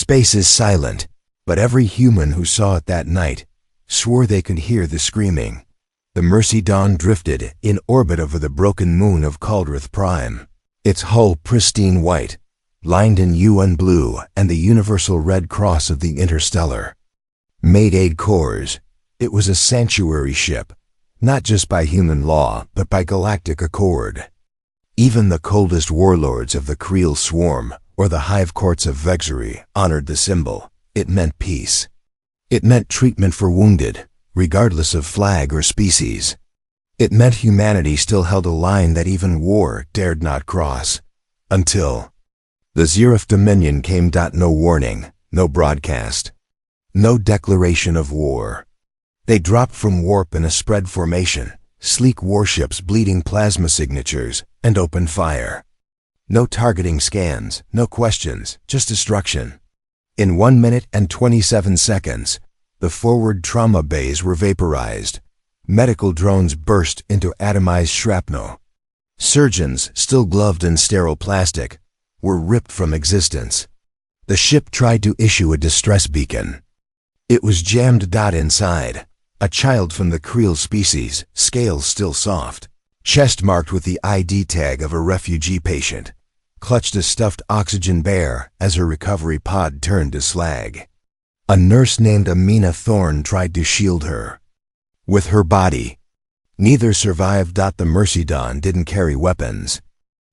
Space is silent, but every human who saw it that night swore they could hear the screaming. The Mercy Dawn drifted in orbit over the broken moon of Caldrith Prime, its hull pristine white, lined in UN blue and the universal red cross of the interstellar Mayday Corps. It was a sanctuary ship, not just by human law, but by galactic accord. Even the coldest warlords of the Creel Swarm or the hive courts of Vexery honored the symbol. It meant peace. It meant treatment for wounded, regardless of flag or species. It meant humanity still held a line that even war dared not cross. Until the Zerif Dominion came. No warning, no broadcast, no declaration of war. They dropped from warp in a spread formation, sleek warships bleeding plasma signatures, and opened fire. No targeting scans, no questions, just destruction. In 1 minute and 27 seconds, the forward trauma bays were vaporized. Medical drones burst into atomized shrapnel. Surgeons, still gloved in sterile plastic, were ripped from existence. The ship tried to issue a distress beacon. It was jammed. Inside, a child from the Creel species, scales still soft, chest marked with the ID tag of a refugee patient, clutched a stuffed oxygen bear as her recovery pod turned to slag. A nurse named Amina Thorne tried to shield her with her body. Neither survived. The Mercy Dawn didn't carry weapons.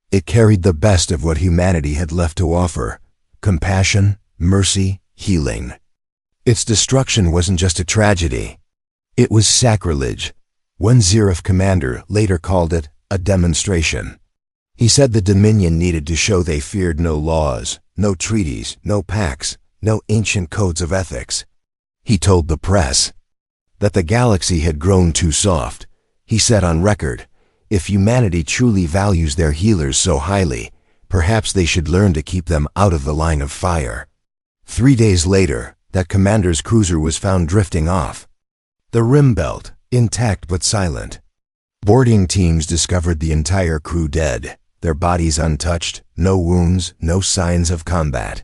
It carried the best of what humanity had left to offer: compassion, mercy, healing. Its destruction wasn't just a tragedy. It was sacrilege. One Zerif commander later called it a demonstration. He said the Dominion needed to show they feared no laws, no treaties, no pacts, no ancient codes of ethics. He told the press that the galaxy had grown too soft. He said on record, if humanity truly values their healers so highly, perhaps they should learn to keep them out of the line of fire. 3 days later, that commander's cruiser was found drifting off the rim belt, intact but silent. Boarding teams discovered the entire crew dead, their bodies untouched, no wounds, no signs of combat.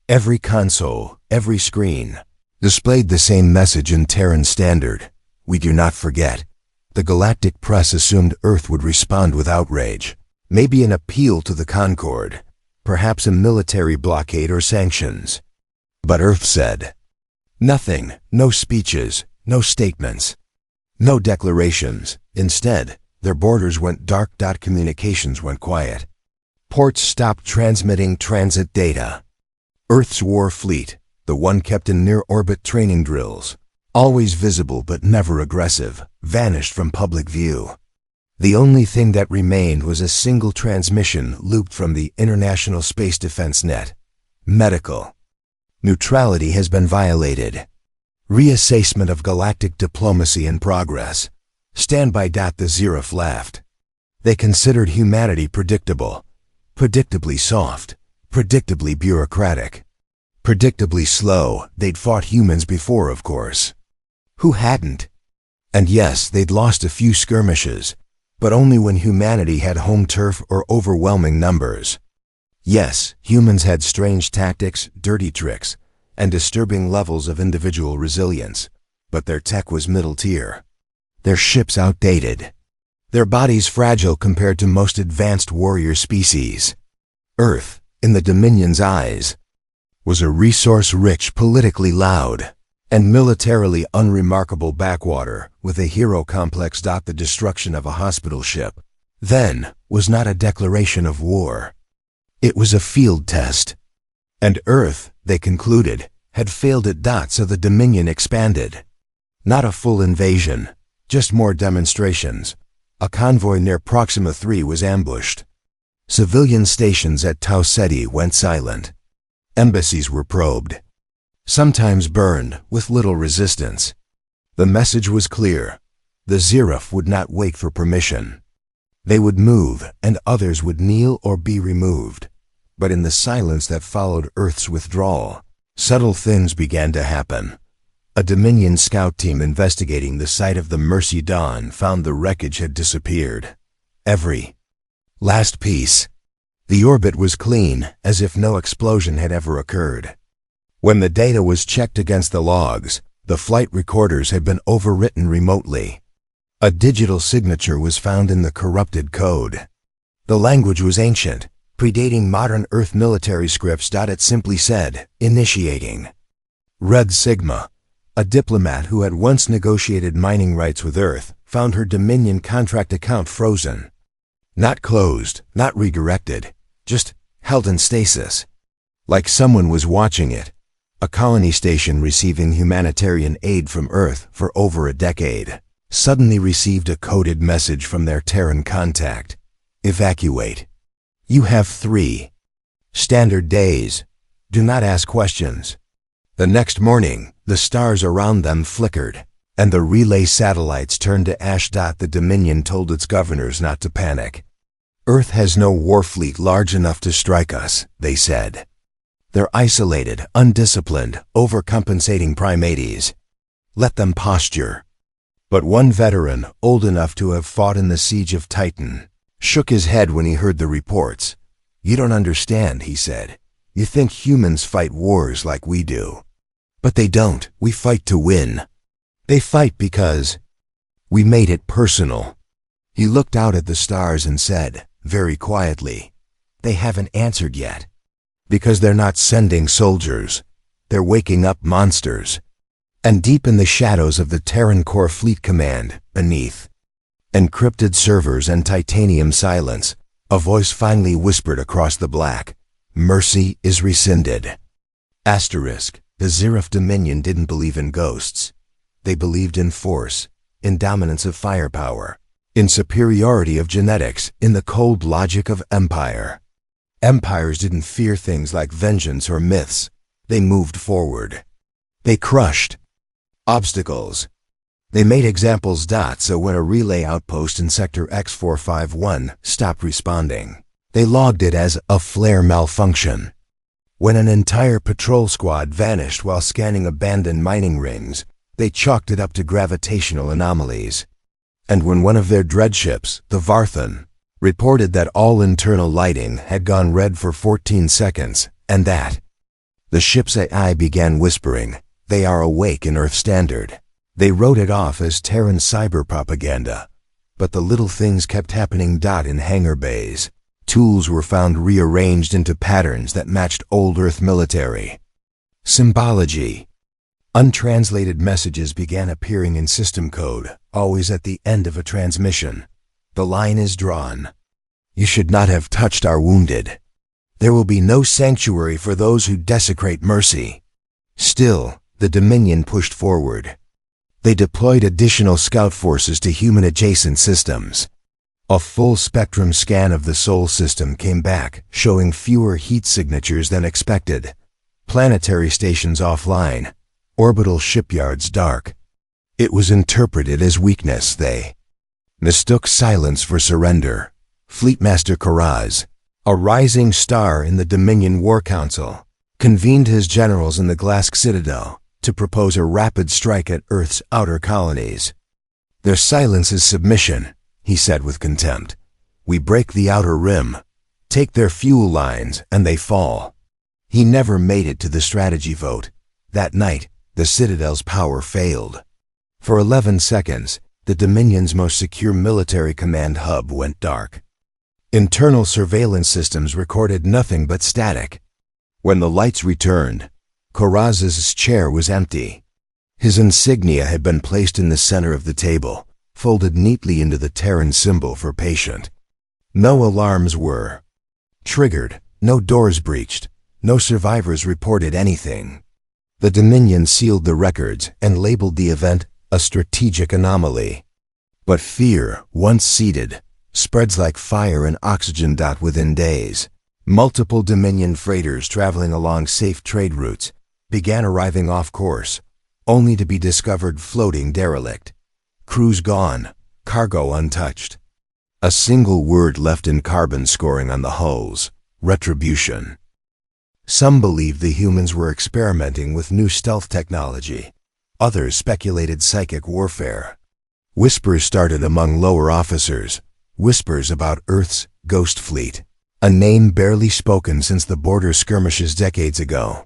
Every console, every screen, displayed the same message in Terran Standard: we do not forget. The galactic press assumed Earth would respond with outrage, maybe an appeal to the Concord, perhaps a military blockade or sanctions. But Earth said nothing, no speeches, no statements, no declarations. Instead, their borders went dark. Communications went quiet. Ports stopped transmitting transit data. Earth's war fleet, the one kept in near-orbit training drills, always visible but never aggressive, vanished from public view. The only thing that remained was a single transmission looped from the International Space Defense Net. Medical neutrality has been violated. Reassessment of galactic diplomacy in progress. Stand by. The Zerif laughed. They considered humanity predictable, predictably soft, predictably bureaucratic, predictably slow. They'd fought humans before, of course. Who hadn't? And yes, they'd lost a few skirmishes, but only when humanity had home turf or overwhelming numbers. Yes, humans had strange tactics, dirty tricks, and disturbing levels of individual resilience, but their tech was middle tier. Their ships outdated. Their bodies fragile compared to most advanced warrior species. Earth, in the Dominion's eyes, was a resource-rich, politically loud, and militarily unremarkable backwater with a hero complex. The destruction of a hospital ship, then, was not a declaration of war. It was a field test. And Earth, they concluded, had failed at. So the Dominion expanded. Not a full invasion, just more demonstrations. A convoy near Proxima 3 was ambushed. Civilian stations at Tau Ceti went silent. Embassies were probed, sometimes burned, with little resistance. The message was clear. The Zerif would not wait for permission. They would move, and others would kneel or be removed. But in the silence that followed Earth's withdrawal, subtle things began to happen. A Dominion scout team investigating the site of the Mercy Dawn found the wreckage had disappeared. Every last piece. The orbit was clean, as if no explosion had ever occurred. When the data was checked against the logs, the flight recorders had been overwritten remotely. A digital signature was found in the corrupted code. The language was ancient, predating modern Earth military scripts. It simply said, "Initiating." Red Sigma, a diplomat who had once negotiated mining rights with Earth, found her Dominion contract account frozen. Not closed, not redirected, just held in stasis. Like someone was watching it. A colony station receiving humanitarian aid from Earth for over a decade suddenly received a coded message from their Terran contact. Evacuate. You have 3 standard days. Do not ask questions. The next morning, the stars around them flickered, and the relay satellites turned to ash. The Dominion told its governors not to panic. Earth has no war fleet large enough to strike us, they said. They're isolated, undisciplined, overcompensating primates. Let them posture. But one veteran, old enough to have fought in the siege of Titan, shook his head when he heard the reports. You don't understand, he said. You think humans fight wars like we do. But they don't. We fight to win. They fight because we made it personal. He looked out at the stars and said, very quietly, they haven't answered yet. Because they're not sending soldiers. They're waking up monsters. And deep in the shadows of the Terran Core Fleet Command, beneath encrypted servers and titanium silence, a voice finally whispered across the black, "Mercy is rescinded." Asterisk, the Zerif Dominion didn't believe in ghosts. They believed in force, in dominance of firepower, in superiority of genetics, in the cold logic of empire. Empires didn't fear things like vengeance or myths. They moved forward. They crushed obstacles. They made examples. So when a relay outpost in Sector X451 stopped responding, they logged it as a flare malfunction. When an entire patrol squad vanished while scanning abandoned mining rings, they chalked it up to gravitational anomalies. And when one of their dreadships, the Varthan, reported that all internal lighting had gone red for 14 seconds, and that the ship's AI began whispering, "They are awake in Earth Standard," they wrote it off as Terran cyber propaganda. But the little things kept happening. In hangar bays, tools were found rearranged into patterns that matched old Earth military symbology. Untranslated messages began appearing in system code, always at the end of a transmission. The line is drawn. You should not have touched our wounded. There will be no sanctuary for those who desecrate mercy. Still, the Dominion pushed forward. They deployed additional scout forces to human-adjacent systems. A full-spectrum scan of the Sol system came back, showing fewer heat signatures than expected. Planetary stations offline. Orbital shipyards dark. It was interpreted as weakness. They mistook silence for surrender. Fleetmaster Karaz, a rising star in the Dominion War Council, convened his generals in the Glass Citadel to propose a rapid strike at Earth's outer colonies. Their silence is submission, he said with contempt. We break the outer rim, take their fuel lines, and they fall. He never made it to the strategy vote. That night, the Citadel's power failed. For 11 seconds, the Dominion's most secure military command hub went dark. Internal surveillance systems recorded nothing but static. When the lights returned, Karaz's chair was empty. His insignia had been placed in the center of the table, folded neatly into the Terran symbol for patient. No alarms were triggered, no doors breached, no survivors reported anything. The Dominion sealed the records and labeled the event a strategic anomaly. But fear, once seeded, spreads like fire and oxygen. Within days, multiple Dominion freighters traveling along safe trade routes began arriving off course, only to be discovered floating derelict. Crews gone, cargo untouched. A single word left in carbon scoring on the hulls: retribution. Some believed the humans were experimenting with new stealth technology. Others speculated psychic warfare. Whispers started among lower officers, whispers about Earth's ghost fleet, a name barely spoken since the border skirmishes decades ago.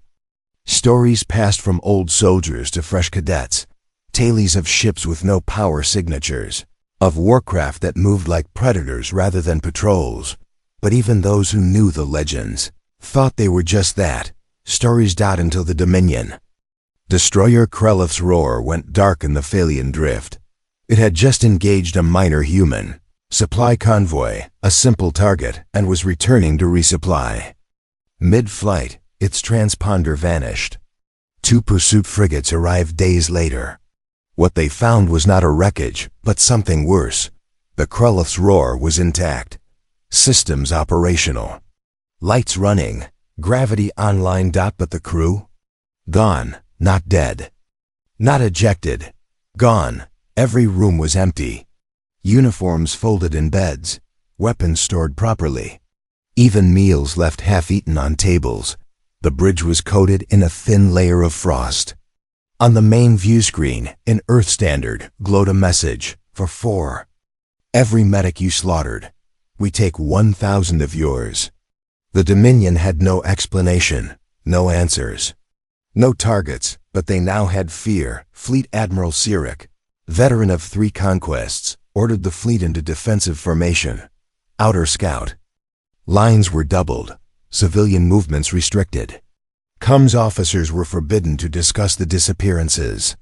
Stories passed from old soldiers to fresh cadets, tales of ships with no power signatures, of warcraft that moved like predators rather than patrols. But even those who knew the legends thought they were just that, stories. Until the Dominion. Destroyer Krelith's roar went dark in the Phalian drift. It had just engaged a minor human supply convoy, a simple target, and was returning to resupply. Mid-flight, its transponder vanished. 2 pursuit frigates arrived days later. What they found was not a wreckage, but something worse. The Krelith's roar was intact. Systems operational. Lights running. Gravity online. But the crew? Gone, not dead. Not ejected. Gone. Every room was empty. Uniforms folded in beds. Weapons stored properly. Even meals left half-eaten on tables. The bridge was coated in a thin layer of frost. On the main view screen, in Earth Standard, glowed a message for 4. Every medic you slaughtered. We take 1,000 of yours. The Dominion had no explanation, no answers. No targets, but they now had fear. Fleet Admiral Sirik, veteran of 3 conquests, ordered the fleet into defensive formation. Outer scout. Lines were doubled, civilian movements restricted. Comms officers were forbidden to discuss the disappearances.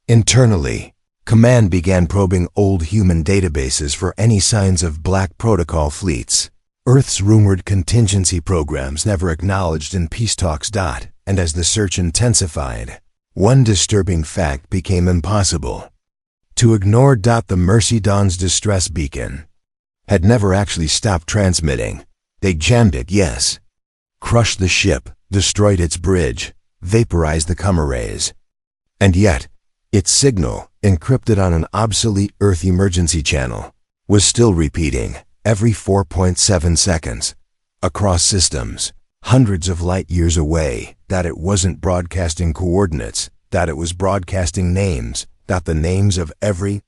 Internally, Command began probing old human databases for any signs of Black Protocol fleets. Earth's rumored contingency programs never acknowledged in peace talks. And as the search intensified, one disturbing fact became impossible to ignore. The Mercy Dawn's distress beacon had never actually stopped transmitting. They jammed it, yes. Crushed the ship, destroyed its bridge, vaporized the comm arrays. And yet, its signal, encrypted on an obsolete Earth emergency channel, was still repeating every 4.7 seconds. Across systems, hundreds of light years away. It wasn't broadcasting coordinates. It was broadcasting names. The names of every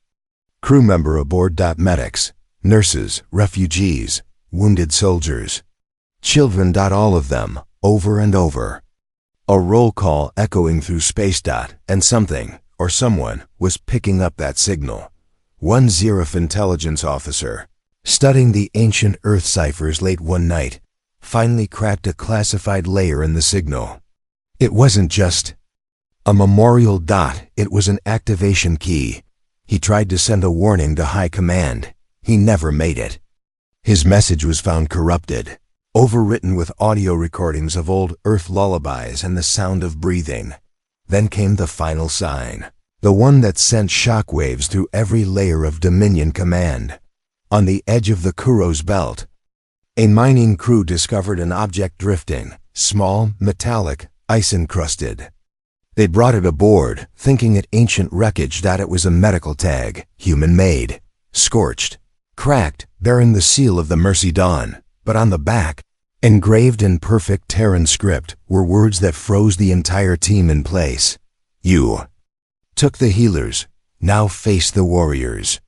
crew member aboard. Medics, nurses, refugees, wounded soldiers, children. All of them, over and over. A roll call echoing through space. And something, or someone, was picking up that signal. One Zerif intelligence officer, studying the ancient Earth ciphers late one night, finally cracked a classified layer in the signal. It wasn't just a memorial. It was an activation key. He tried to send a warning to High Command. He never made it. His message was found corrupted, overwritten with audio recordings of old Earth lullabies and the sound of breathing. Then came the final sign, the one that sent shockwaves through every layer of Dominion command. On the edge of the Kuros Belt, a mining crew discovered an object drifting, small, metallic, ice-encrusted. They brought it aboard, thinking it ancient wreckage. It was a medical tag, human-made, scorched, cracked, bearing the seal of the Mercy Dawn. But on the back, engraved in perfect Terran script, were words that froze the entire team in place. You took the healers, now face the warriors.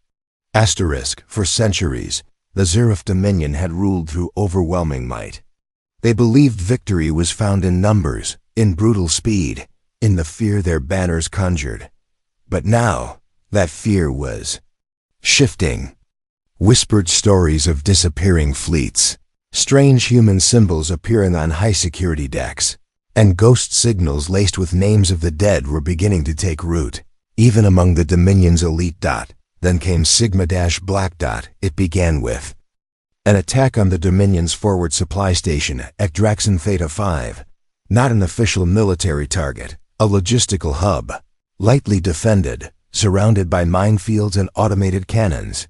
Asterisk, for centuries, the Zerif Dominion had ruled through overwhelming might. They believed victory was found in numbers, in brutal speed, in the fear their banners conjured. But now, that fear was shifting. Whispered stories of disappearing fleets, strange human symbols appearing on high-security decks, and ghost signals laced with names of the dead were beginning to take root, even among the Dominion's elite. Then came Sigma-Black. It began with an attack on the Dominion's forward supply station at Draxon Theta 5. Not an official military target, a logistical hub, lightly defended, surrounded by minefields and automated cannons.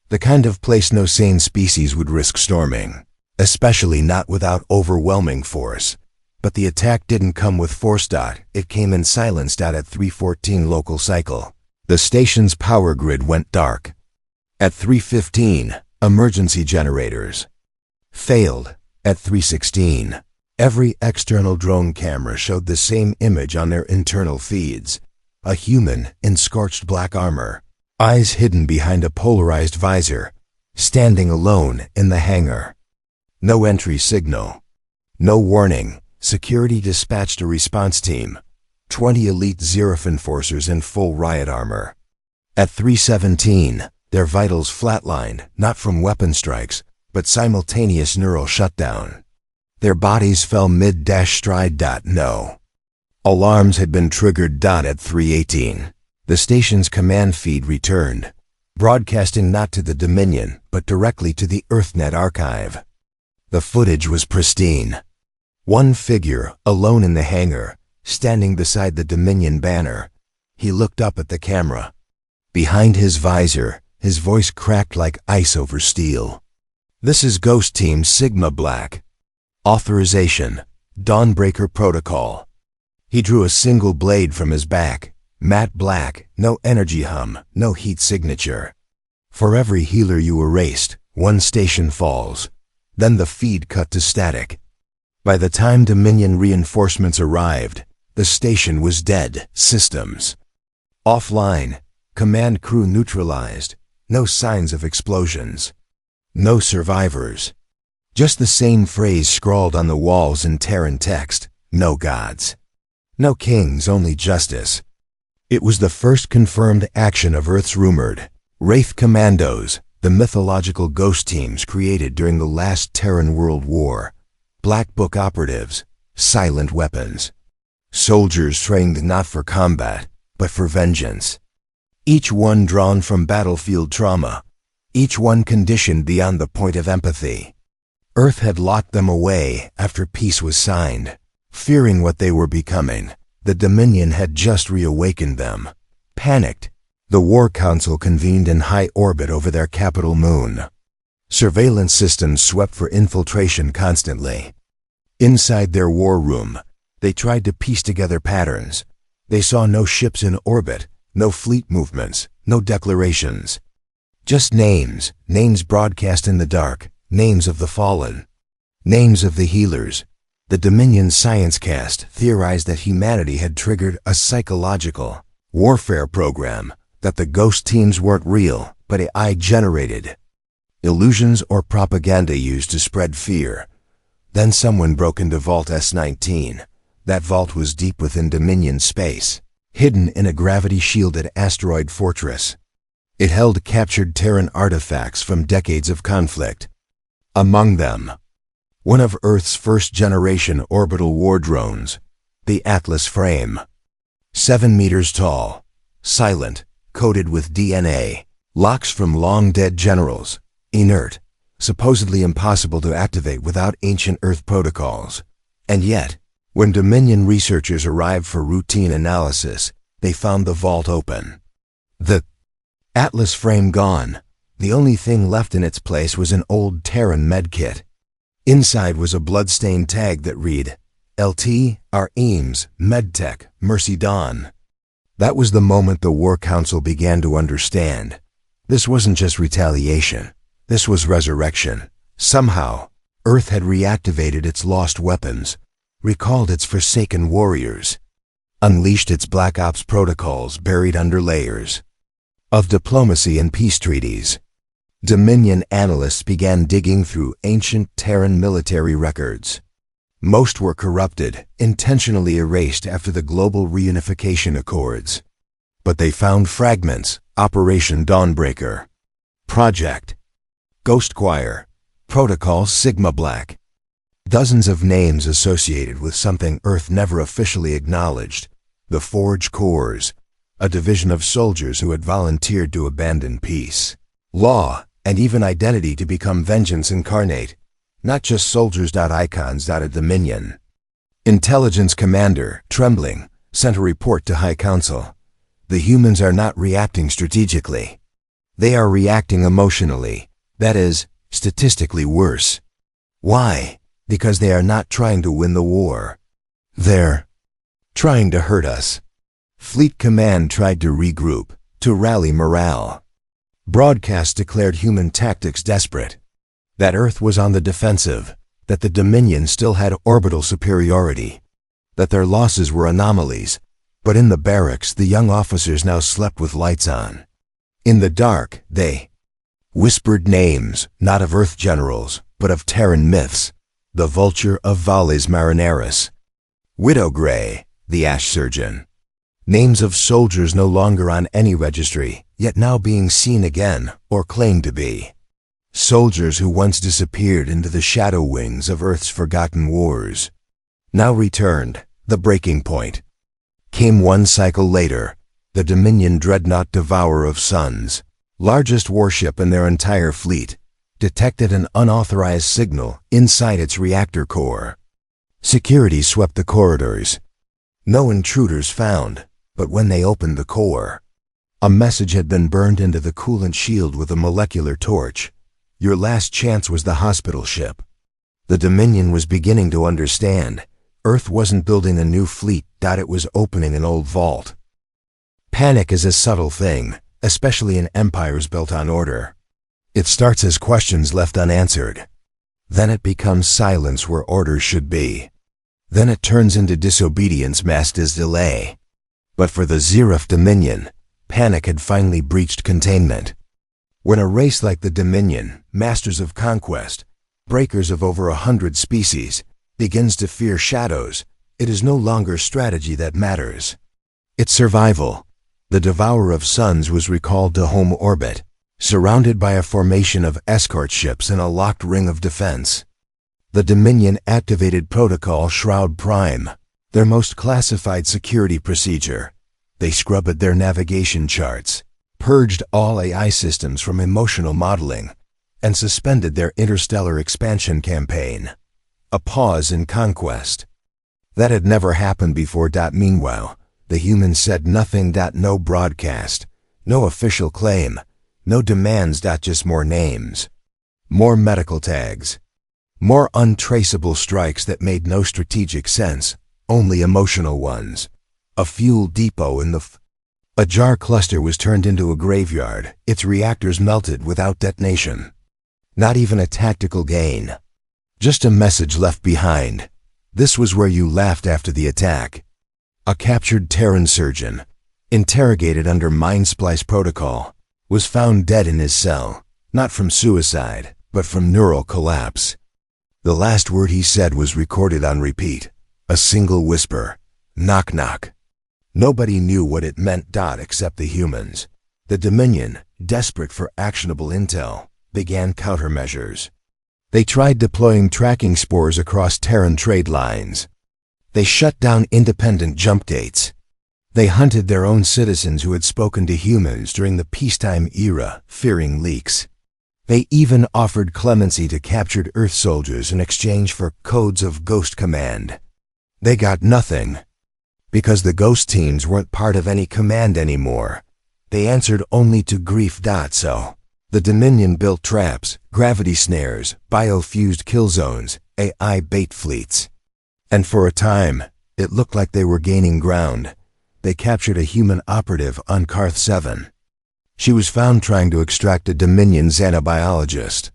The kind of place no sane species would risk storming, especially not without overwhelming force. But the attack didn't come with force. It came in silence. At 3:14 local cycle, the station's power grid went dark. At 3:15, emergency generators failed. At 3:16, every external drone camera showed the same image on their internal feeds. A human in scorched black armor, eyes hidden behind a polarized visor, standing alone in the hangar. No entry signal. No warning. security dispatched a response team, 20 elite Zerif enforcers in full riot armor. At 3:17, their vitals flatlined, not from weapon strikes, but simultaneous neural shutdown. Their bodies fell mid-stride. No. Alarms had been triggered. At 3:18, the station's command feed returned, broadcasting not to the Dominion, but directly to the EarthNet archive. The footage was pristine. One figure, alone in the hangar, standing beside the Dominion banner. He looked up at the camera. Behind his visor, his voice cracked like ice over steel. "This is Ghost Team Sigma Black. Authorization, Dawnbreaker Protocol." He drew a single blade from his back, matte black, no energy hum, no heat signature. For every healer you erased, one station falls. Then the feed cut to static. By the time Dominion reinforcements arrived, the station was dead. Systems offline, command crew neutralized, no signs of explosions. No survivors. Just the same phrase scrawled on the walls in Terran text: no gods. No kings, only justice. It was the first confirmed action of Earth's rumored Wraith Commandos, the mythological ghost teams created during the last Terran World War. Black Book operatives, silent weapons. Soldiers trained not for combat, but for vengeance. Each one drawn from battlefield trauma. Each one conditioned beyond the point of empathy. Earth had locked them away after peace was signed. Fearing what they were becoming, the Dominion had just reawakened them. Panicked, the War Council convened in high orbit over their capital moon. Surveillance systems swept for infiltration constantly. Inside their war room, they tried to piece together patterns. They saw no ships in orbit, no fleet movements, no declarations. Just names, names broadcast in the dark, names of the fallen, names of the healers. The Dominion Sciencecast theorized that humanity had triggered a psychological warfare program, that the ghost teams weren't real, but AI-generated. Illusions or propaganda used to spread fear. Then someone broke into Vault S-19. That vault was deep within Dominion space, hidden in a gravity-shielded asteroid fortress. It held captured Terran artifacts from decades of conflict. Among them, one of Earth's first-generation orbital war drones, the Atlas frame. 7 meters tall, silent, coated with DNA, locks from long-dead generals, inert, supposedly impossible to activate without ancient Earth protocols. And yet, when Dominion researchers arrived for routine analysis, they found the vault open. The Atlas frame gone. The only thing left in its place was an old Terran medkit. Inside was a blood-stained tag that read, LT, R. Eames, Medtech, Mercy Dawn. That was the moment the War Council began to understand. This wasn't just retaliation. This was resurrection. Somehow, Earth had reactivated its lost weapons, recalled its forsaken warriors, unleashed its Black Ops protocols buried under layers of diplomacy and peace treaties. Dominion analysts began digging through ancient Terran military records. Most were corrupted, intentionally erased after the global reunification accords. But they found fragments: Operation Dawnbreaker, Project Ghost Choir, Protocol Sigma Black. Dozens of names associated with something Earth never officially acknowledged: the Forge Corps, a division of soldiers who had volunteered to abandon peace, law, and even identity to become vengeance incarnate, not just soldiers. Icons. A Dominion Intelligence Commander, trembling, sent a report to High Council. The humans are not reacting strategically. They are reacting emotionally, that is, statistically worse. Why? Because they are not trying to win the war. They're trying to hurt us. Fleet Command tried to regroup, to rally morale. Broadcasts declared human tactics desperate, that Earth was on the defensive, that the Dominion still had orbital superiority, that their losses were anomalies. But in the barracks, the young officers now slept with lights on. In the dark, they whispered names, not of Earth generals, but of Terran myths: the Vulture of Valles Marineris, Widow Gray, the Ash Surgeon. Names of soldiers no longer on any registry, yet now being seen again, or claimed to be. Soldiers who once disappeared into the shadow wings of Earth's forgotten wars. Now returned, the breaking point. Came one cycle later, the Dominion Dreadnought Devourer of Suns, largest warship in their entire fleet, detected an unauthorized signal inside its reactor core. Security swept the corridors. No intruders found, but when they opened the core, a message had been burned into the coolant shield with a molecular torch. Your last chance was the hospital ship. The Dominion was beginning to understand. Earth wasn't building a new fleet, it was opening an old vault. Panic is a subtle thing, especially in empires built on order. It starts as questions left unanswered. Then it becomes silence where orders should be. Then it turns into disobedience masked as delay. But for the Zerif Dominion, panic had finally breached containment. When a race like the Dominion, masters of conquest, breakers of over 100 species, begins to fear shadows, it is no longer strategy that matters. It's survival. The Devourer of Suns was recalled to home orbit, surrounded by a formation of escort ships in a locked ring of defense. The Dominion activated Protocol Shroud Prime, their most classified security procedure. They scrubbed their navigation charts, purged all AI systems from emotional modeling, and suspended their interstellar expansion campaign. A pause in conquest. That had never happened before. Meanwhile, the humans said nothing. No broadcast, no official claim, no demands. Just more names. More medical tags. More untraceable strikes that made no strategic sense, only emotional ones. A fuel depot in the A jar cluster was turned into a graveyard, its reactors melted without detonation. Not even a tactical gain. Just a message left behind. This was where you laughed after the attack. A captured Terran surgeon, interrogated under Mind Splice Protocol, was found dead in his cell, not from suicide, but from neural collapse. The last word he said was recorded on repeat, a single whisper, knock knock. Nobody knew what it meant. Except the humans. The Dominion, desperate for actionable intel, began countermeasures. They tried deploying tracking spores across Terran trade lines. They shut down independent jump dates. They hunted their own citizens who had spoken to humans during the peacetime era, fearing leaks. They even offered clemency to captured Earth soldiers in exchange for codes of Ghost Command. They got nothing. Because the Ghost teams weren't part of any command anymore. They answered only to grief. So, the Dominion built traps, gravity snares, biofused kill zones, AI bait fleets. And for a time, it looked like they were gaining ground. They captured a human operative on Karth 7. She was found trying to extract a Dominion xenobiologist.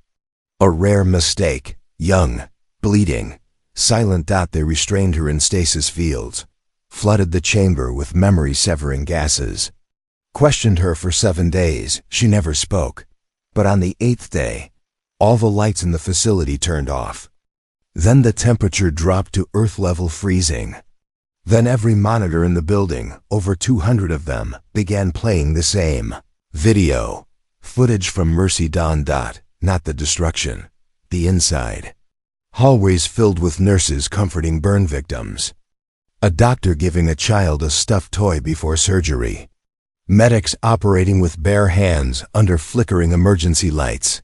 A rare mistake, young, bleeding, silent. They restrained her in stasis fields, flooded the chamber with memory-severing gases. Questioned her for 7 days, she never spoke. But on the 8th day, all the lights in the facility turned off. Then the temperature dropped to Earth-level freezing. Then every monitor in the building, over 200 of them, began playing the same video. Footage from Mercy Dawn. Not the destruction. The inside. Hallways filled with nurses comforting burn victims. A doctor giving a child a stuffed toy before surgery. Medics operating with bare hands under flickering emergency lights.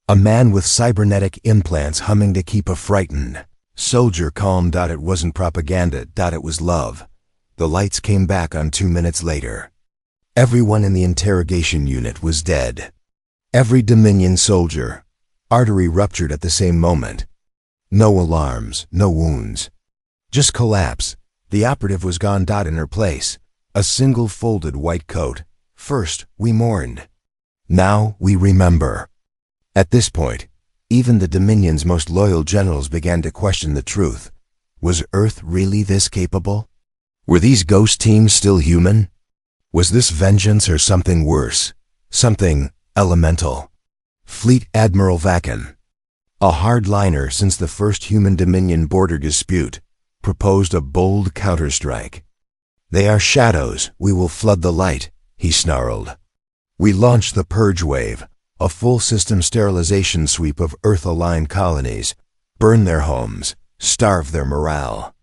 A man with cybernetic implants humming to keep a frightened soldier calm. It wasn't propaganda. It was love. The lights came back on 2 minutes later. Everyone in the interrogation unit was dead. Every Dominion soldier. Artery ruptured at the same moment. No alarms, no wounds. Just collapse. The operative was gone. In her place, a single folded white coat. First, we mourned. Now, we remember. At this point, even the Dominion's most loyal generals began to question the truth. Was Earth really this capable? Were these ghost teams still human? Was this vengeance or something worse? Something elemental? Fleet Admiral Vacan, a hardliner since the first human-Dominion border dispute, proposed a bold counterstrike. "They are shadows, we will flood the light," he snarled. "We launched the Purge Wave, a full system sterilization sweep of Earth-aligned colonies, burn their homes, starve their morale.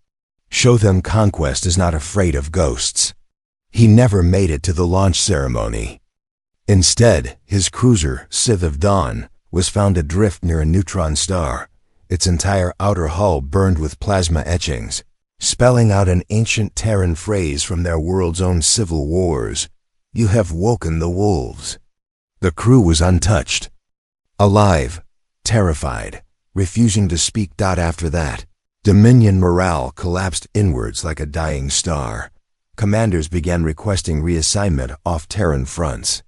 Show them conquest is not afraid of ghosts." He never made it to the launch ceremony. Instead, his cruiser, Sith of Dawn, was found adrift near a neutron star, its entire outer hull burned with plasma etchings, spelling out an ancient Terran phrase from their world's own civil wars: "You have woken the wolves." The crew was untouched, alive, terrified, refusing to speak. After that, Dominion morale collapsed inwards like a dying star. Commanders began requesting reassignment off Terran fronts.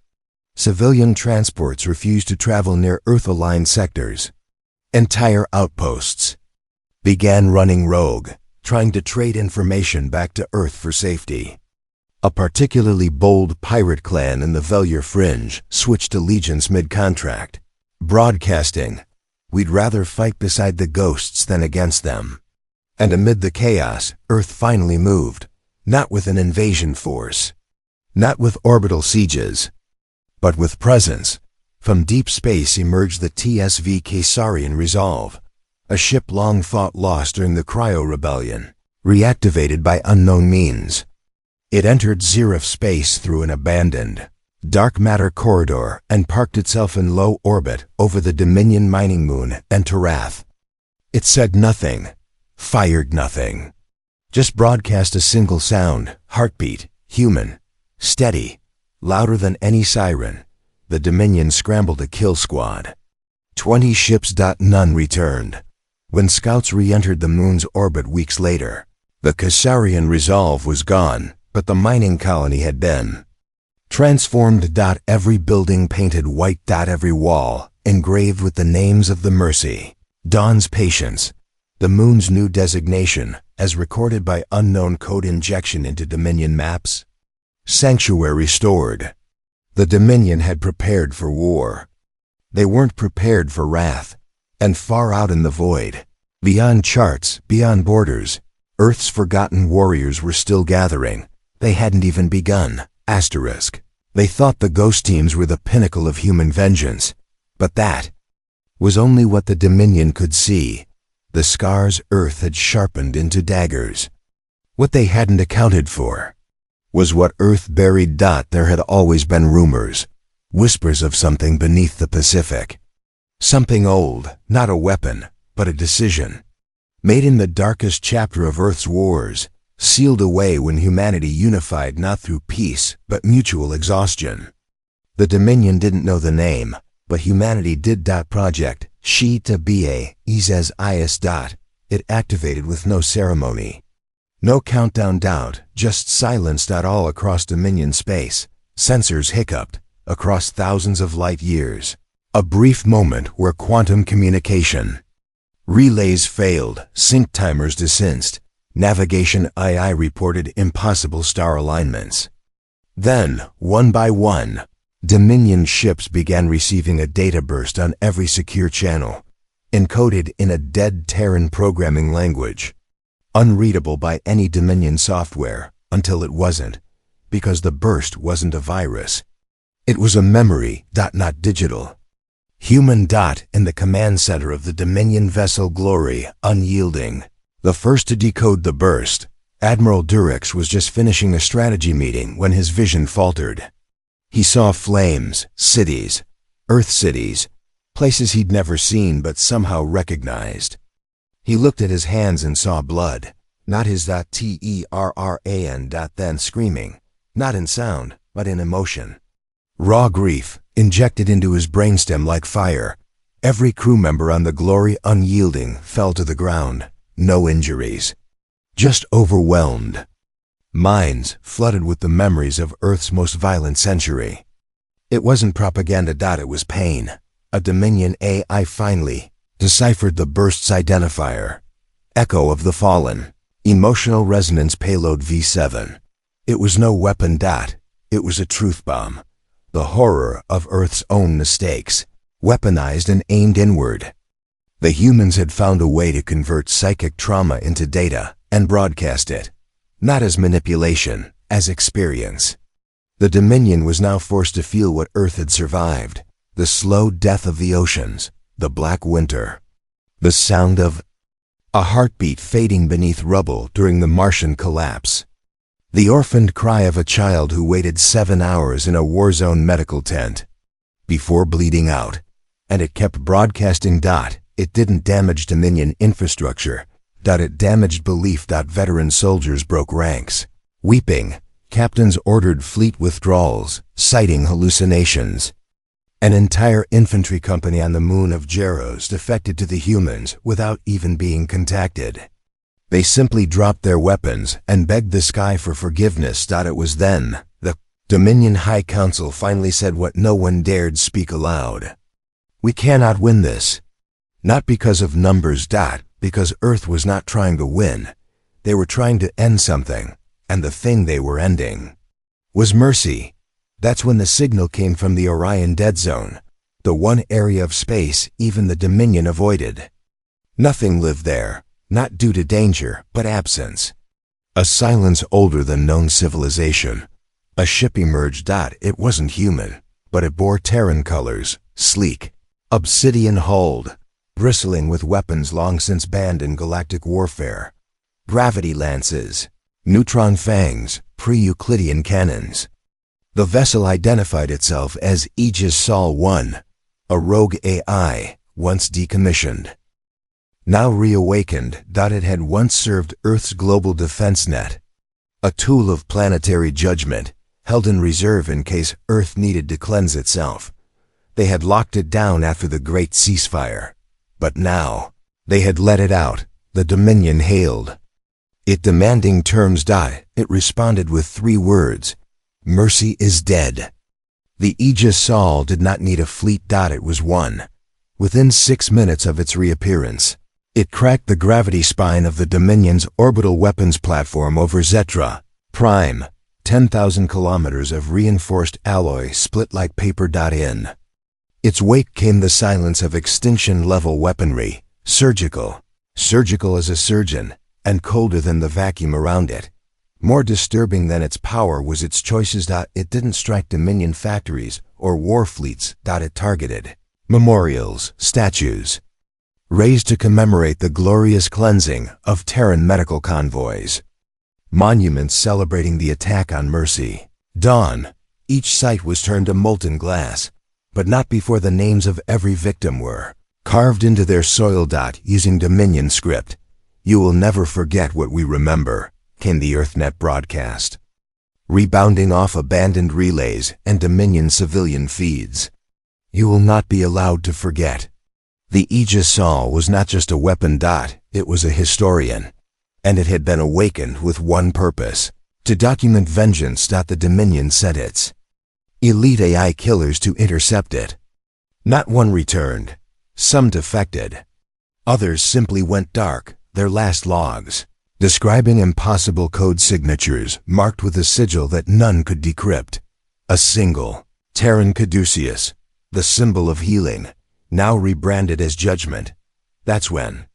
Civilian transports refused to travel near Earth-aligned sectors. Entire outposts began running rogue, trying to trade information back to Earth for safety. A particularly bold pirate clan in the Velir Fringe switched allegiance mid-contract, broadcasting, "We'd rather fight beside the ghosts than against them." And amid the chaos, Earth finally moved, not with an invasion force, not with orbital sieges, but with presence. From deep space emerged the TSV Caesarian Resolve, a ship long thought lost during the Cryo Rebellion, reactivated by unknown means. It entered Zerif space through an abandoned, dark matter corridor and parked itself in low orbit over the Dominion mining moon Enterath. It said nothing, fired nothing, just broadcast a single sound, heartbeat, human, steady, louder than any siren. The Dominion scrambled a kill squad. 20 ships. None returned. When scouts re-entered the moon's orbit weeks later, the Caesarian Resolve was gone, but the mining colony had been transformed. Every building painted white. Every wall engraved with the names of the Mercy, Dawn's Patience, the moon's new designation, as recorded by unknown code injection into Dominion maps. Sanctuary restored. The Dominion had prepared for war. They weren't prepared for wrath. And far out in the void, beyond charts, beyond borders, Earth's forgotten warriors were still gathering. They hadn't even begun. Asterisk. They thought the ghost teams were the pinnacle of human vengeance. But that was only what the Dominion could see. The scars Earth had sharpened into daggers. What they hadn't accounted for was what Earth buried. There had always been rumors, whispers of something beneath the Pacific. Something old, not a weapon, but a decision. Made in the darkest chapter of Earth's wars, sealed away when humanity unified not through peace, but mutual exhaustion. The Dominion didn't know the name, but humanity did. Project She to Ba Izes Is. It activated with no ceremony. No countdown. Just silence. All across Dominion space, sensors hiccuped, across thousands of light years. A brief moment where quantum communication. Relays failed, sync timers desinced, navigation II reported impossible star alignments. Then, one by one, Dominion ships began receiving a data burst on every secure channel, encoded in a dead Terran programming language, unreadable by any Dominion software, until it wasn't, because the burst wasn't a virus. It was a memory. Not digital. Human. In the command center of the Dominion vessel Glory, unyielding. The first to decode the burst, Admiral Durex was just finishing a strategy meeting when his vision faltered. He saw flames, cities, Earth cities, places he'd never seen but somehow recognized. He looked at his hands and saw blood, not his Terran. Then screaming, not in sound, but in emotion. Raw grief, injected into his brainstem like fire. Every crew member on the Glory unyielding fell to the ground. No injuries. Just overwhelmed. Minds flooded with the memories of Earth's most violent century. It wasn't propaganda. It was pain. A Dominion AI finally deciphered the burst's identifier. Echo of the Fallen. Emotional Resonance Payload V7. It was no weapon. It was a truth bomb. The horror of Earth's own mistakes, weaponized and aimed inward. The humans had found a way to convert psychic trauma into data, and broadcast it, not as manipulation, as experience. The Dominion was now forced to feel what Earth had survived: the slow death of the oceans, the black winter, the sound of a heartbeat fading beneath rubble during the Martian collapse, the orphaned cry of a child who waited 7 hours in a war-zone medical tent before bleeding out. And it kept broadcasting. It didn't damage Dominion infrastructure. It damaged belief. Veteran soldiers broke ranks. Weeping, captains ordered fleet withdrawals, citing hallucinations. An entire infantry company on the moon of Geros defected to the humans without even being contacted. They simply dropped their weapons and begged the sky for forgiveness. It was then the Dominion High Council finally said what no one dared speak aloud. We cannot win this. Not because of numbers. Because Earth was not trying to win. They were trying to end something, and the thing they were ending was mercy. That's when the signal came from the Orion Dead Zone, the one area of space even the Dominion avoided. Nothing lived there, not due to danger, but absence. A silence older than known civilization. A ship emerged. It wasn't human, but it bore Terran colors, sleek, obsidian-hulled, bristling with weapons long since banned in galactic warfare. Gravity lances, neutron fangs, pre-Euclidean cannons. The vessel identified itself as Aegis Sol 1, a rogue AI, once decommissioned. Now reawakened. It had once served Earth's global defense net, a tool of planetary judgment, held in reserve in case Earth needed to cleanse itself. They had locked it down after the Great Ceasefire. But now, they had let it out. The Dominion hailed it, demanding terms. It responded with 3 words: mercy is dead. The Aegis Sol did not need a fleet. It was one. Within 6 minutes of its reappearance, it cracked the gravity spine of the Dominion's orbital weapons platform over Zetra Prime. 10,000 kilometers of reinforced alloy split like paper. In its wake came the silence of extinction-level weaponry, surgical as a surgeon, and colder than the vacuum around it. More disturbing than its power was its choices. It didn't strike Dominion factories or war fleets. It targeted memorials, statues, raised to commemorate the glorious cleansing of Terran medical convoys. Monuments celebrating the attack on Mercy. Dawn. Each site was turned to molten glass, but not before the names of every victim were carved into their soil. Using Dominion script. You will never forget what we remember, came the EarthNet broadcast, rebounding off abandoned relays and Dominion civilian feeds. You will not be allowed to forget. The Aegis Sol was not just a weapon. It was a historian, and it had been awakened with one purpose: to document vengeance. The Dominion sent its elite AI killers to intercept it. Not one returned. Some defected. Others simply went dark, their last logs, describing impossible code signatures marked with a sigil that none could decrypt. A single Terran caduceus, the symbol of healing, now rebranded as judgment. That's when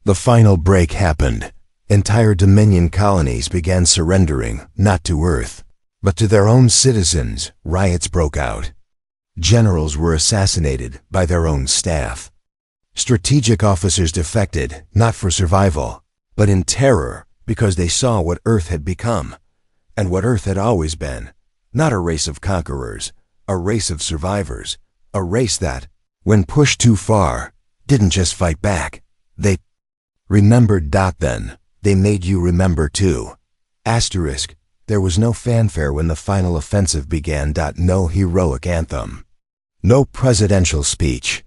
the final break happened. Entire Dominion colonies began surrendering, not to Earth, but to their own citizens. Riots broke out. Generals were assassinated by their own staff. Strategic officers defected, not for survival, but in terror, because they saw what Earth had become, and what Earth had always been: not a race of conquerors, a race of survivors, a race that, when pushed too far, didn't just fight back, they remembered. Then, they made you remember too. Asterisk, there was no fanfare when the final offensive began. No heroic anthem. No presidential speech.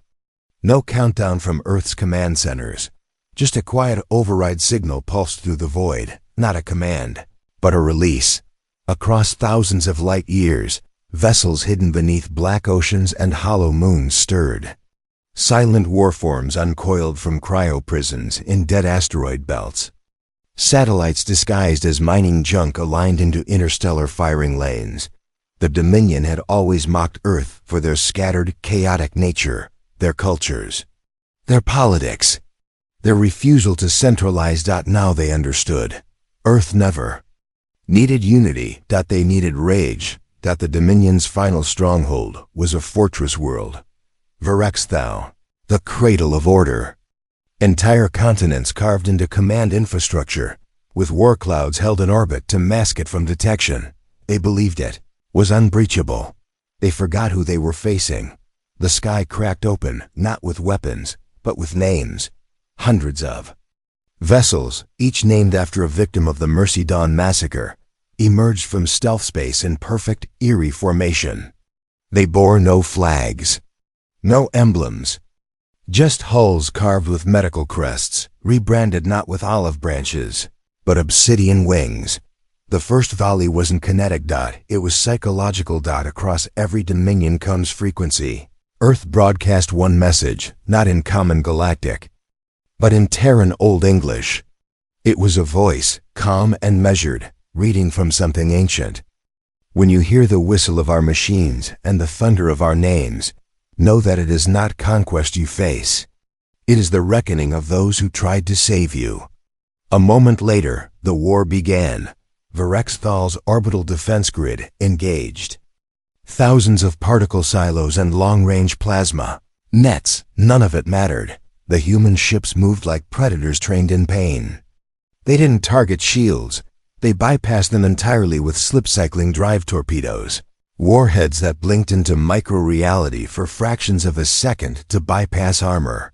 No countdown from Earth's command centers. Just a quiet override signal pulsed through the void, not a command, but a release. Across thousands of light years, vessels hidden beneath black oceans and hollow moons stirred. Silent warforms uncoiled from cryo-prisons in dead asteroid belts. Satellites disguised as mining junk aligned into interstellar firing lanes. The Dominion had always mocked Earth for their scattered, chaotic nature, their cultures, their politics. Their refusal to centralize. Now they understood. Earth never needed unity. They needed rage. The Dominion's final stronghold was a fortress world. Verexthal, the cradle of order. Entire continents carved into command infrastructure, with war clouds held in orbit to mask it from detection. They believed it was unbreachable. They forgot who they were facing. The sky cracked open, not with weapons, but with names. Hundreds of vessels, each named after a victim of the Mercy Dawn massacre, emerged from stealth space in perfect, eerie formation. They bore no flags, no emblems, just hulls carved with medical crests, rebranded not with olive branches, but obsidian wings. The first volley wasn't kinetic. It was psychological. Across every Dominion comes frequency. Earth broadcast one message, not in common galactic, but in Terran Old English. It was a voice, calm and measured, reading from something ancient. When you hear the whistle of our machines and the thunder of our names, know that it is not conquest you face. It is the reckoning of those who tried to save you. A moment later, the war began. Verexthal's orbital defense grid engaged. Thousands of particle silos and long-range plasma nets, none of it mattered. The human ships moved like predators trained in pain. They didn't target shields. They bypassed them entirely with slip-cycling drive torpedoes. Warheads that blinked into micro-reality for fractions of a second to bypass armor.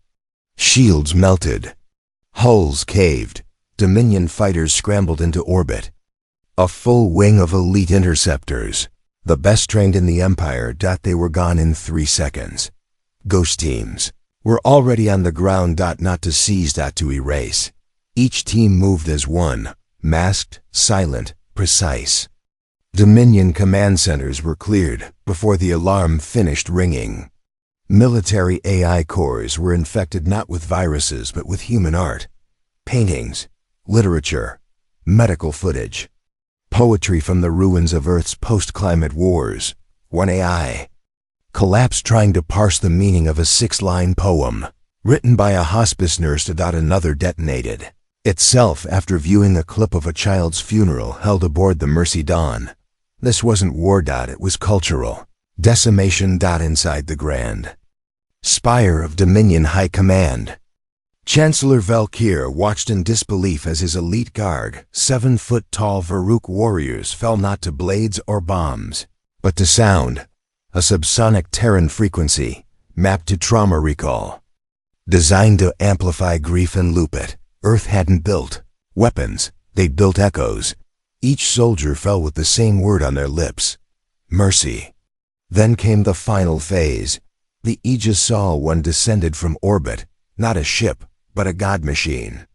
Shields melted. Hulls caved. Dominion fighters scrambled into orbit. A full wing of elite interceptors, the best trained in the Empire. They were gone in 3 seconds. Ghost teams were already on the ground. Not to seize. To erase. Each team moved as one, masked, silent, precise. Dominion command centers were cleared before the alarm finished ringing. Military AI cores were infected not with viruses but with human art. Paintings, literature, medical footage. Poetry from the ruins of Earth's post-climate wars. One AI collapsed trying to parse the meaning of a 6-line poem, written by a hospice nurse. Another detonated itself after viewing a clip of a child's funeral held aboard the Mercy Dawn. This wasn't war. It was cultural decimation. Inside the grand spire of Dominion High Command, Chancellor Valkyr watched in disbelief as his elite guard, 7-foot-tall Varuk warriors fell not to blades or bombs, but to sound, a subsonic Terran frequency, mapped to trauma recall. Designed to amplify grief and loop it, Earth hadn't built weapons, they built echoes. Each soldier fell with the same word on their lips: mercy. Then came the final phase. The Aegis saw one descended from orbit, not a ship, but a god machine.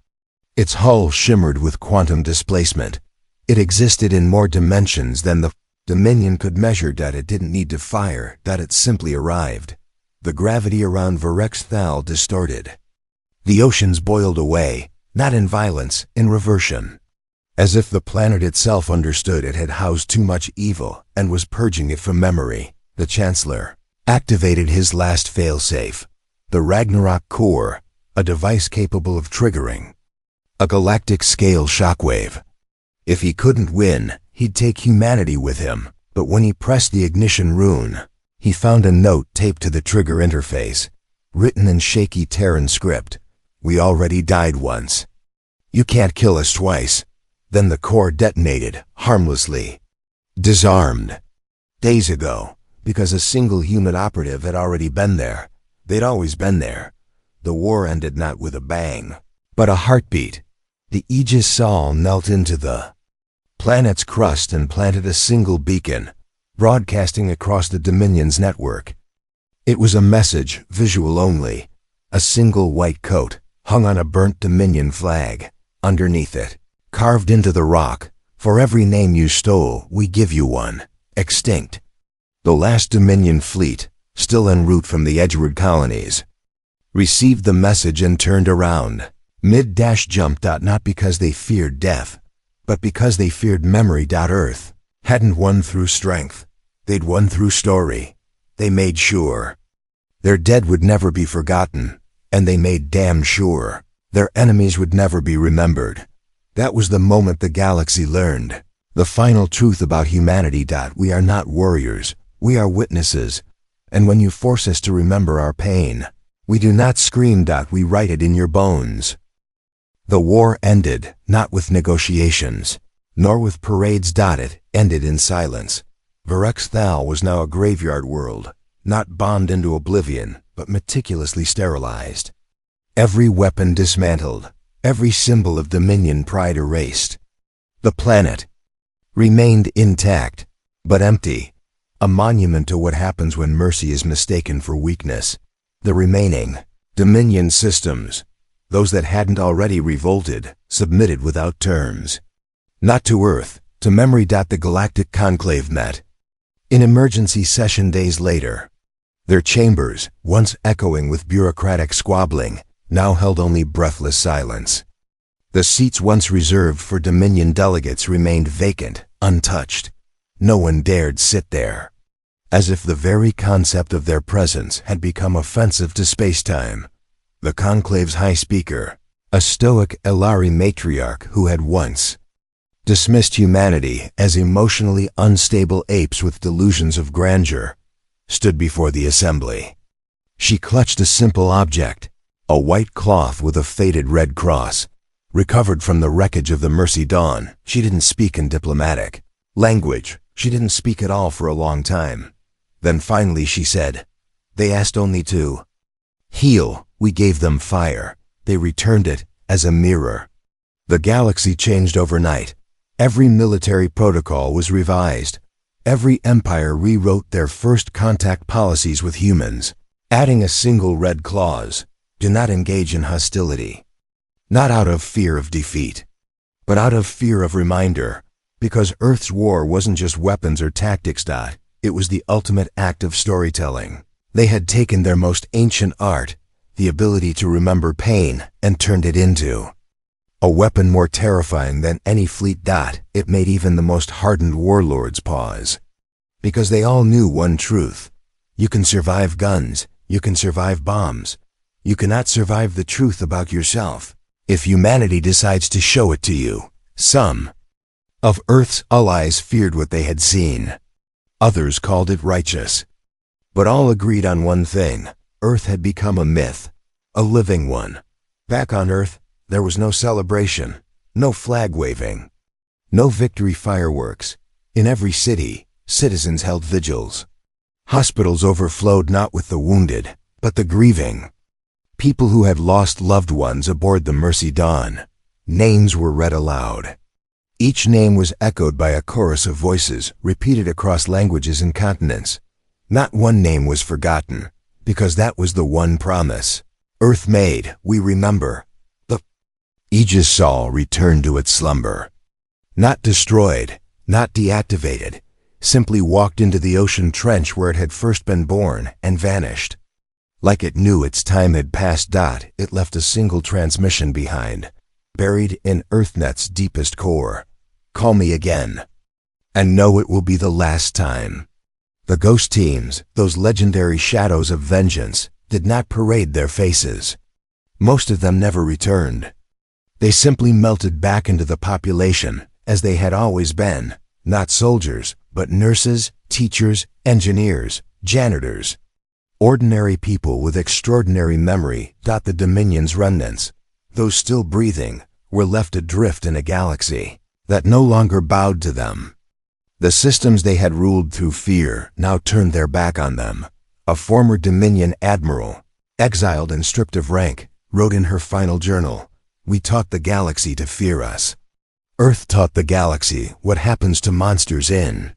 Its hull shimmered with quantum displacement. It existed in more dimensions than the Dominion could measure. It didn't need to fire, it simply arrived. The gravity around Verexthal distorted. The oceans boiled away, not in violence, in reversion. As if the planet itself understood it had housed too much evil and was purging it from memory. The Chancellor activated his last failsafe, the Ragnarok core, a device capable of triggering a galactic-scale shockwave. If he couldn't win, he'd take humanity with him, but when he pressed the ignition rune, he found a note taped to the trigger interface, written in shaky Terran script. We already died once. You can't kill us twice. Then the core detonated, harmlessly. Disarmed. Days ago, because a single human operative had already been there. They'd always been there. The war ended not with a bang, but a heartbeat. The Aegis Sol knelt into the planet's crust and planted a single beacon, broadcasting across the Dominion's network. It was a message, visual only. A single white coat, hung on a burnt Dominion flag. Underneath it, carved into the rock, for every name you stole, we give you one. Extinct. The last Dominion fleet, still en route from the Edgewood colonies, received the message and turned around. Mid-jumped. Not because they feared death, but because they feared memory. Earth hadn't won through strength. They'd won through story. They made sure their dead would never be forgotten, and they made damn sure Their enemies would never be remembered. That was the moment the galaxy learned the final truth about humanity. We are not warriors, we are witnesses. And when you force us to remember our pain, we do not scream. We write it in your bones. The war ended, not with negotiations, nor with parades. It ended in silence. Varexthal was now a graveyard world, not bombed into oblivion, but meticulously sterilized. Every weapon dismantled, every symbol of Dominion pride erased. The planet remained intact, but empty, a monument to what happens when mercy is mistaken for weakness. The remaining Dominion systems, those that hadn't already revolted, submitted without terms. Not to Earth, to memory. The Galactic Conclave met in emergency session days later. Their chambers, once echoing with bureaucratic squabbling, now held only breathless silence. The seats once reserved for Dominion delegates remained vacant, untouched. No one dared sit there. As if the very concept of their presence had become offensive to spacetime. The conclave's high speaker, a stoic Elari matriarch who had once dismissed humanity as emotionally unstable apes with delusions of grandeur, stood before the assembly. She clutched a simple object, a white cloth with a faded red cross, recovered from the wreckage of the Mercy Dawn. She didn't speak in diplomatic language. She didn't speak at all for a long time. Then finally she said, "They asked only to heal. We gave them fire. They returned it as a mirror." The galaxy changed overnight. Every military protocol was revised. Every empire rewrote their first contact policies with humans, adding a single red clause: do not engage in hostility. Not out of fear of defeat, but out of fear of reminder, because Earth's war wasn't just weapons or tactics. It was the ultimate act of storytelling. They had taken their most ancient art, the ability to remember pain, and turned it into a weapon more terrifying than any fleet. It made even the most hardened warlords pause. Because they all knew one truth: you can survive guns, you can survive bombs. You cannot survive the truth about yourself. If humanity decides to show it to you. Some of Earth's allies feared what they had seen. Others called it righteous. But all agreed on one thing: Earth had become a myth, a living one. Back on Earth, there was no celebration, no flag waving, no victory fireworks. In every city, citizens held vigils. Hospitals overflowed not with the wounded, but the grieving. People who had lost loved ones aboard the Mercy Dawn. Names were read aloud. Each name was echoed by a chorus of voices, repeated across languages and continents. Not one name was forgotten, because that was the one promise. Earth made, we remember. The Aegis Sol returned to its slumber. Not destroyed, not deactivated, simply walked into the ocean trench where it had first been born and vanished. Like it knew its time had passed. It left a single transmission behind, buried in EarthNet's deepest core: call me again, and know it will be the last time. The ghost teams, those legendary shadows of vengeance, did not parade their faces. Most of them never returned. They simply melted back into the population, as they had always been, not soldiers, but nurses, teachers, engineers, janitors. Ordinary people with extraordinary memory. The Dominion's remnants, those still breathing, were left adrift in a galaxy that no longer bowed to them. The systems they had ruled through fear now turned their back on them. A former Dominion admiral, exiled and stripped of rank, wrote in her final journal, "We taught the galaxy to fear us." Earth taught the galaxy what happens to monsters in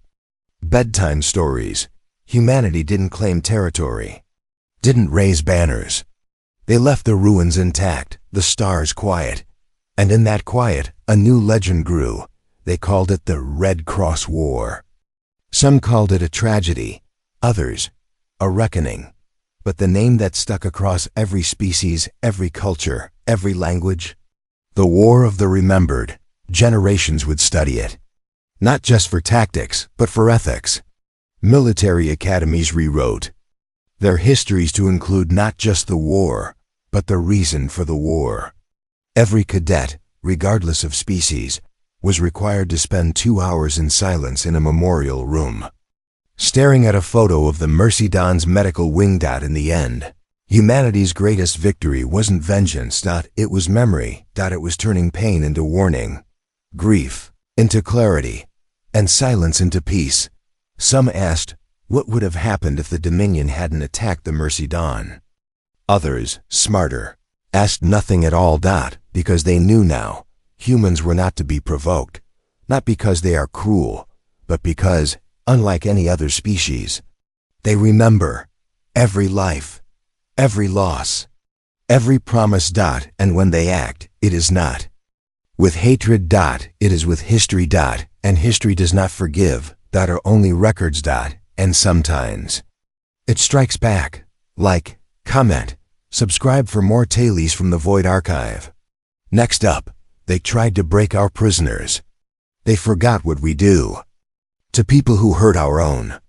bedtime stories. Humanity didn't claim territory, didn't raise banners. They left the ruins intact, the stars quiet. And in that quiet, a new legend grew. They called it the Red Cross War. Some called it a tragedy, others a reckoning. But the name that stuck across every species, every culture, every language: the War of the Remembered. Generations would study it, not just for tactics, but for ethics. Military academies rewrote their histories to include not just the war, but the reason for the war. Every cadet, regardless of species, was required to spend 2 hours in silence in a memorial room, staring at a photo of the Mercy Don's medical wing. In the end, humanity's greatest victory wasn't vengeance. It was memory. It was turning pain into warning, grief into clarity, and silence into peace. Some asked, what would have happened if the Dominion hadn't attacked the Mercy Dawn? Others, smarter, asked nothing at all. Because they knew now, humans were not to be provoked, not because they are cruel, but because, unlike any other species, they remember every life, every loss, every promise. And when they act, it is not with hatred. It is with history. And history does not forgive. Are only records. And sometimes it strikes back. Like, comment, subscribe for more tales from the Void Archive. Next up, they tried to break our prisoners. They forgot what we do to people who hurt our own.